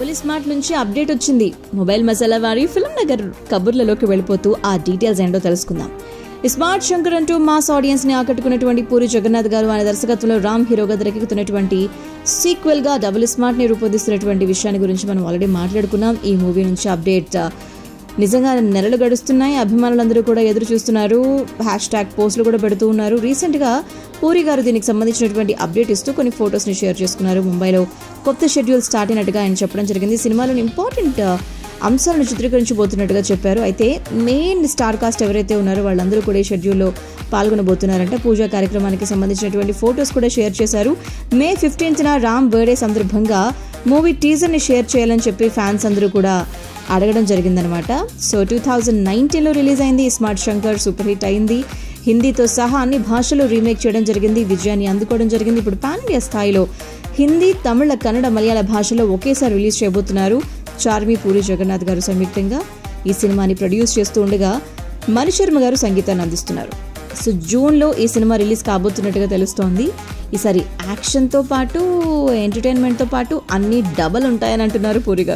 Police smart నుంచి update వచ్చింది. Mobile masala వారి ఫిల్మ్ నగర్ కబుర్లలోకి వెళ్ళిపోతూ ఆ డీటెయిల్స్ ఏంటో తెలుసుకుందాం. స్మార్ట్ శంకర్ అంటూ మాస్ ఆడియన్స్ ని ఆకట్టుకున్నటువంటి పూరి జగన్నాథ్ గారు ఆయన దర్శకత్వంలో రామ్ హీరోగా తెరకెక్కుతున్నటువంటి సీక్వెల్ గా డబుల్ స్మార్ట్ ని రూపొందిస్తున్నటువంటి విషయాన్ని గురించి మనం ఆల్రెడీ మాట్లాడుకున్నాం. ఈ మూవీ నుంచి అప్డేట్ నిజంగా నెలలు గడుస్తున్నాయి. అభిమానులందరూ కూడా ఎదురు చూస్తున్నారు. #, పోస్టులు కూడా పెడుతూ ఉన్నారు. రీసెంట్ గా పూరి గారు దీనికి సంబంధించినటువంటి అప్డేట్ ఇస్తూ కొన్ని ఫొటోస్ ని షేర్ చేసుకున్నారు. ముంబైలో కొత్త షెడ్యూల్ స్టార్ట్ అయినట్టుగా ఆయన చెప్పడం జరిగింది. సినిమాలోని ఇంపార్టెంట్ అంశాలను చిత్రీకరించబోతున్నట్టుగా చెప్పారు. అయితే మెయిన్ స్టార్ కాస్ట్ ఎవరైతే ఉన్నారో వాళ్ళందరూ కూడా ఈ షెడ్యూల్లో పాల్గొనబోతున్నారంటే పూజా కార్యక్రమానికి సంబంధించినటువంటి ఫొటోస్ కూడా షేర్ చేశారు. May 15th రామ్ బర్త్డే సందర్భంగా మూవీ టీజర్ ని షేర్ చేయాలని చెప్పి ఫ్యాన్స్ అందరూ కూడా అడగడం జరిగిందనమాట. సో 2019లో రిలీజ్ అయింది ఈ స్మార్ట్ శంకర్. సూపర్ హిట్ అయింది. హిందీతో సహా అన్ని భాషల్లో రీమేక్ చేయడం జరిగింది. విజయాన్ని అందుకోవడం జరిగింది. ఇప్పుడు పాన్ ఇండియా స్థాయిలో హిందీ, తమిళ, కన్నడ, మలయాళ భాషలో ఒకేసారి రిలీజ్ చేయబోతున్నారు. చార్మి, పూరి జగన్నాథ్ గారు సంయుక్తంగా ఈ సినిమాని ప్రొడ్యూస్ చేస్తూ ఉండగా మణిశర్మ గారు సంగీతాన్ని అందిస్తున్నారు. సో జూన్లో ఈ సినిమా రిలీజ్ కాబోతున్నట్టుగా తెలుస్తోంది. ఈసారి యాక్షన్తో పాటు ఎంటర్టైన్మెంట్తో పాటు అన్ని డబల్ ఉంటాయని అంటున్నారు పూరి గారు.